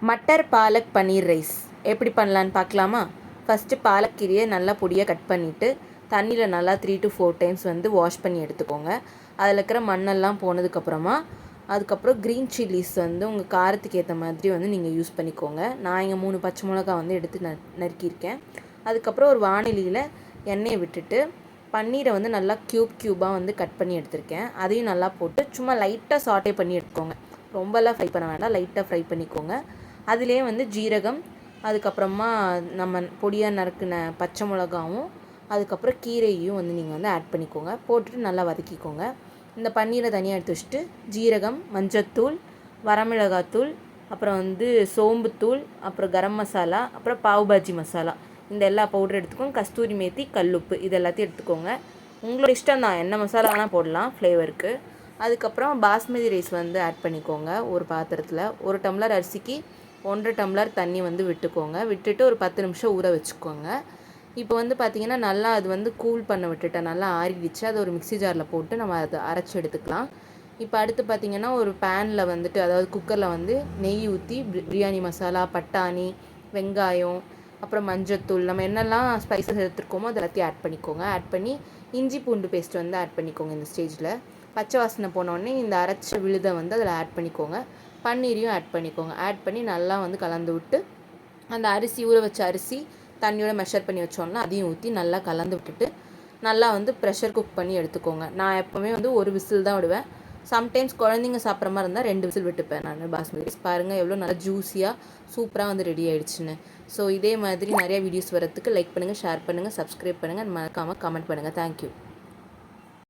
மட்டர் பாலக் பன்னீர் rice எப்படி பண்ணலான்னு பார்க்கலாமா? ஃபஸ்ட்டு பாலக்கீரையை நல்லா பொடியாக கட் பண்ணிவிட்டு தண்ணியில் நல்லா 3 to 4 டைம்ஸ் வந்து வாஷ் பண்ணி எடுத்துக்கோங்க. அதில் இருக்கிற மண்ணெல்லாம் போனதுக்கப்புறமா அதுக்கப்புறம் க்ரீன் சில்லிஸ் வந்து உங்கள் காரத்துக்கு ஏற்ற மாதிரி வந்து நீங்கள் யூஸ் பண்ணிக்கோங்க. நான் இங்கே 3 பச்சை மிளகா வந்து எடுத்து நறுக்கியிருக்கேன். அதுக்கப்புறம் ஒரு வாணலியில் எண்ணெயை விட்டுட்டு பன்னீரை வந்து நல்லா க்யூபாக வந்து கட் பண்ணி எடுத்திருக்கேன். அதையும் நல்லா போட்டு சும்மா லைட்டாக சாட்டே பண்ணி எடுத்துக்கோங்க. ரொம்பலாம் ஃப்ரை பண்ண வேண்டாம், லைட்டாக ஃப்ரை பண்ணிக்கோங்க. அதிலே வந்து ஜீரகம், அதுக்கப்புறமா நம்ம பொடியாக நறுக்கின பச்சை மிளகாவும் அதுக்கப்புறம் கீரையும் வந்து நீங்கள் வந்து ஆட் பண்ணிக்கோங்க. போட்டுட்டு நல்லா வதக்கிக்கோங்க. இந்த பன்னீரை தனியாக எடுத்து வச்சுட்டு ஜீரகம், மஞ்சத்தூள், வரமிளகாத்தூள், அப்புறம் வந்து சோம்புத்தூள், அப்புறம் கரம் மசாலா, அப்புறம் பாவ் பாஜி மசாலா, இந்த எல்லா பவுடர் எடுத்துக்கோங்க. கஸ்தூரி மேத்தி, கல்லுப்பு, இது எல்லாத்தையும் எடுத்துக்கோங்க. உங்களோட இஷ்டம் தான், என்ன மசாலா வேணால் போடலாம் ஃப்ளேவருக்கு. அதுக்கப்புறம் பாஸ்மதி ரைஸ் வந்து ஆட் பண்ணிக்கோங்க. ஒரு பாத்திரத்தில் 1 டம்ளர் அரிசிக்கு 1.5 டம்ளர் தண்ணி வந்து விட்டுக்கோங்க. விட்டுட்டு ஒரு 10 நிமிஷம் ஊற வச்சுக்கோங்க. இப்போ வந்து பார்த்திங்கன்னா நல்லா அது வந்து கூல் பண்ண விட்டுட்டேன், நல்லா ஆறிடுச்சு. அது ஒரு மிக்ஸி ஜாரில் போட்டு நம்ம அதை அரைச்சி எடுத்துக்கலாம். இப்போ அடுத்து பார்த்திங்கன்னா ஒரு பேனில் வந்துட்டு, அதாவது குக்கரில் வந்து நெய் ஊற்றி பிரியாணி மசாலா, பட்டாணி, வெங்காயம், அப்புறம் மஞ்சத்தூள், நம்ம என்னெல்லாம் ஸ்பைசஸ் எடுத்துருக்கோமோ அது எல்லாத்தையும் ஆட் பண்ணிக்கோங்க. ஆட் பண்ணி இஞ்சி பூண்டு பேஸ்ட் வந்து ஆட் பண்ணிக்கோங்க. இந்த ஸ்டேஜில் பச்சை வாசனை போனோடனே இந்த அரைச்ச விழுதை வந்து அதில் ஆட் பண்ணிக்கோங்க. பன்னீரையும் ஆட் பண்ணிக்கோங்க. ஆட் பண்ணி நல்லா வந்து கலந்து விட்டு அந்த அரிசி, ஊற வச்ச அரிசி தண்ணியோட மெஷர் பண்ணி வச்சோன்னா அதையும் ஊற்றி நல்லா கலந்து விட்டுட்டு நல்லா வந்து ப்ரெஷர் குக் பண்ணி எடுத்துக்கோங்க. நான் எப்போவுமே வந்து 1 விசில் தான் விடுவேன். சம்டைம்ஸ் குழந்தைங்க சாப்பிட்ற மாதிரி இருந்தால் 2 விசில் விட்டுப்பேன் நான். பாஸ்மதி ரைஸ் பாருங்கள் எவ்வளோ நல்லா ஜூஸியாக சூப்பராக வந்து ரெடி ஆகிடுச்சுன்னு. ஸோ இதே மாதிரி நிறையா வீடியோஸ் வரத்துக்கு லைக் பண்ணுங்கள், ஷேர் பண்ணுங்கள், சப்ஸ்கிரைப் பண்ணுங்கள், மறக்காமல் கமெண்ட் பண்ணுங்கள். தேங்க்யூ.